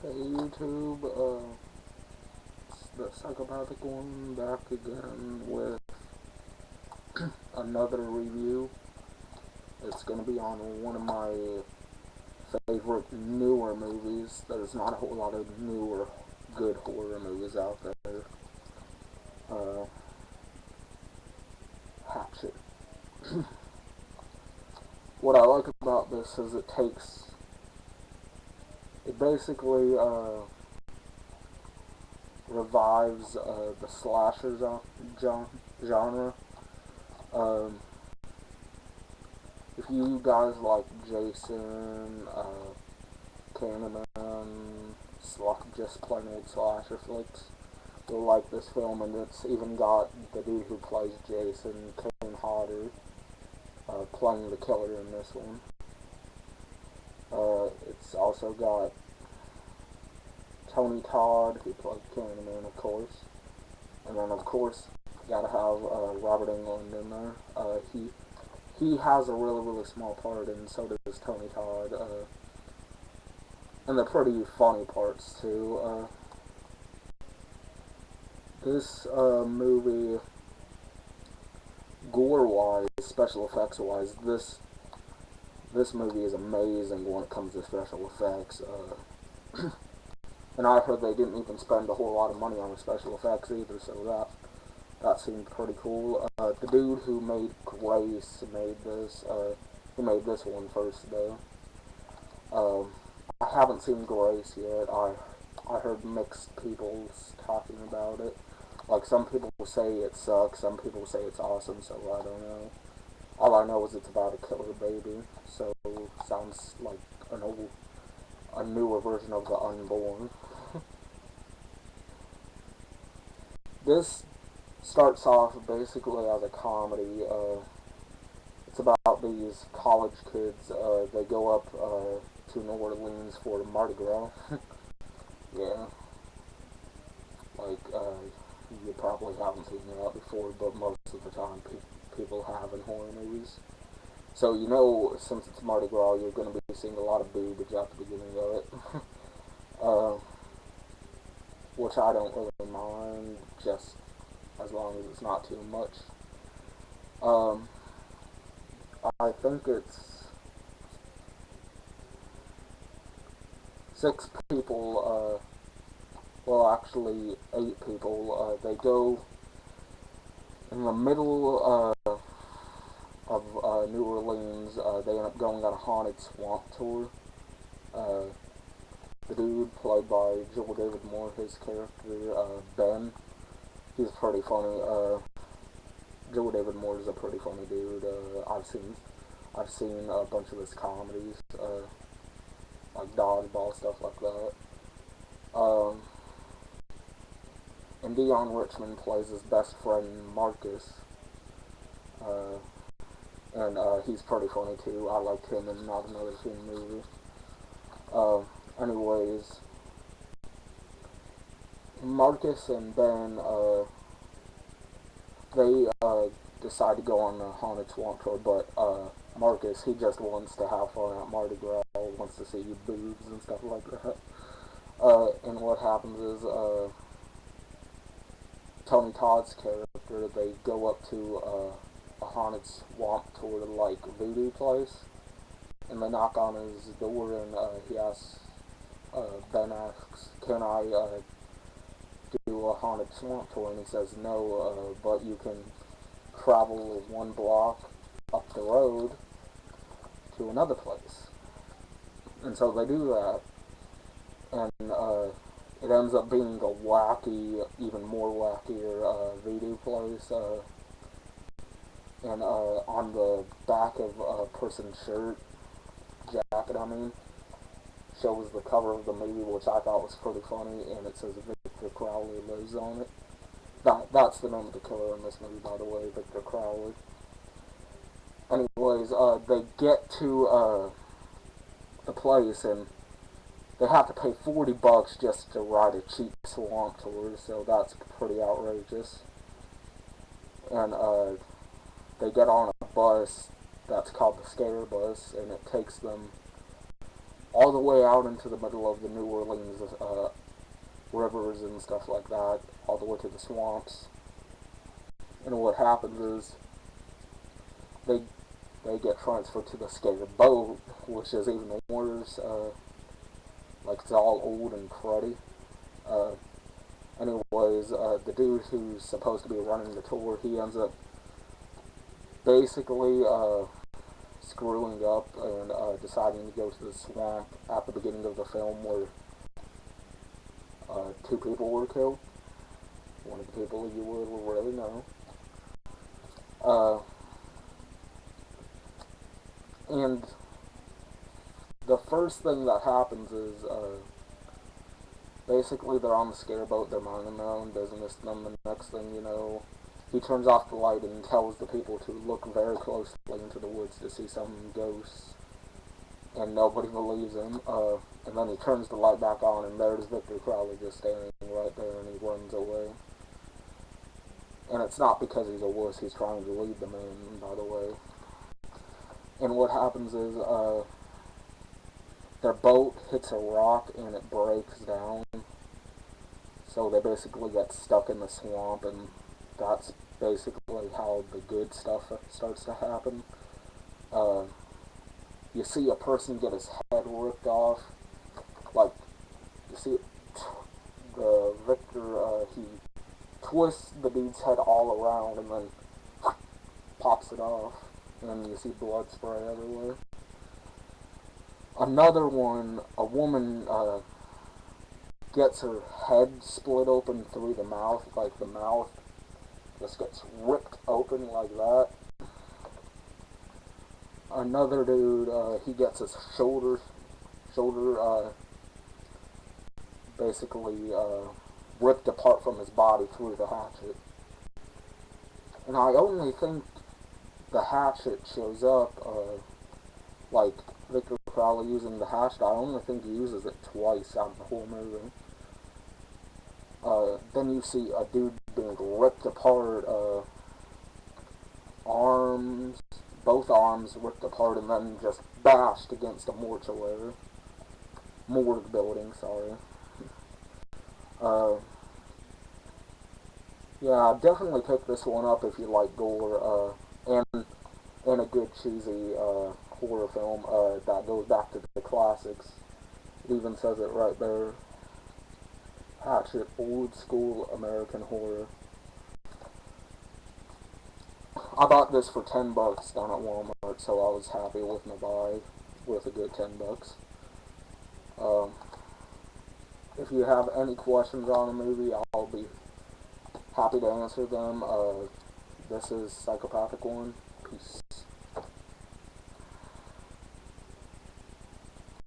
Hey YouTube, it's the psychopathic one back again with another review. It's gonna be on one of my favorite newer movies. There's not a whole lot of newer good horror movies out there. Uh, Hatchet. What I like about this is it basically revives the slasher genre. Um, if you guys like Jason, Candyman, just plain old slasher flicks, you'll like this film, and it's even got the dude who plays Jason, Kane Hodder, playing the killer in this one. It's also got Tony Todd, who played Candyman, of course, and then of course gotta have Robert Englund in there. He has a really small part, and so does Tony Todd. And they're pretty funny parts too. This movie, gore-wise, special effects-wise, this movie is amazing when it comes to special effects. And I heard they didn't even spend a whole lot of money on the special effects either, so that seemed pretty cool. The dude who made Grace made this. He made this one first though. I haven't seen Grace yet. I heard mixed people talking about it. Like, some people say it sucks, some people say it's awesome, so I don't know. All I know is it's about a killer baby, so sounds like a newer version of The Unborn. This starts off basically as a comedy. It's about these college kids. They go up to New Orleans for Mardi Gras. Yeah, like, you probably haven't seen that before, but most of the time people have in horror movies. So you know, since it's Mardi Gras, you're going to be seeing a lot of boobage at the beginning of it. uh, which I don't really mind, just as long as it's not too much. Um, I think it's 6 people, well actually 8 people, they go in the middle of New Orleans. They end up going on a haunted swamp tour. Uh, the dude played by Joel David Moore, his character, Ben, he's pretty funny. Joel David Moore is a pretty funny dude. I've seen a bunch of his comedies, like Dodgeball, stuff like that. Um, and Dion Richmond plays his best friend Marcus, uh, and he's pretty funny too. I liked him in Not Another Teen movie. Uh, anyways, Marcus and Ben, they decide to go on a haunted swamp tour, but Marcus, he just wants to have fun at Mardi Gras, wants to see boobs and stuff like that. And what happens is, Tony Todd's character, they go up to a haunted swamp tour, like voodoo place, and they knock on his door, and Ben asks, can I do a haunted swamp tour? And he says no, but you can travel 1 block up the road to another place. And so they do that, and it ends up being a wacky, even more wackier voodoo place. And on the back of a person's jacket, shows the cover of the movie, which I thought was pretty funny, and it says Victor Crowley lives on it. That's the name of the killer in this movie, by the way, Victor Crowley. Anyways, they get to the place, and they have to pay $40 just to ride a cheap swamp tour, so that's pretty outrageous. And they get on a bus that's called the Scare Bus, and it takes them all the way out into the middle of the New Orleans rivers and stuff like that, all the way to the swamps. And what happens is they they get transferred to the skater boat, which is even worse. Like it's all old and cruddy. Uh, anyways, the dude who's supposed to be running the tour, he ends up basically screwing up and deciding to go to the swamp at the beginning of the film where two people were killed. One of the people you will really know. Uh, and the first thing that happens is basically they're on the scare-boat, they're minding their own business, and then the next thing you know, he turns off the light and tells the people to look very closely into the woods to see some ghosts, and nobody believes him, and then he turns the light back on, and there's Victor Crowley just standing right there, and he runs away. And it's not because he's a wuss, he's trying to lead them in, by the way. And what happens is, their boat hits a rock and it breaks down. So they basically get stuck in the swamp, and that's basically how the good stuff starts to happen. You see a person get his head ripped off. Like, you see the Victor, he twists the dude's head all around and then pops it off. And you see blood spray everywhere. Another one, a woman gets her head split open through the mouth, like the mouth just gets ripped open like that. Another dude, he gets his shoulder basically ripped apart from his body through the hatchet. And I only think the hatchet shows up, like Victor Crowley using the hatchet, I only think he uses it twice out of the whole movie. Then you see a dude being ripped apart, arms, both arms ripped apart and then just bashed against a morgue building, sorry. Yeah, definitely pick this one up if you like gore, and a good cheesy, horror film, that goes back to the classics. It even says it right there. Hatchet, old school American horror. I bought this for $10 down at Walmart, so I was happy with my buy, worth a good $10. If you have any questions on the movie, I'll be happy to answer them. This is Psychopathic One. Peace.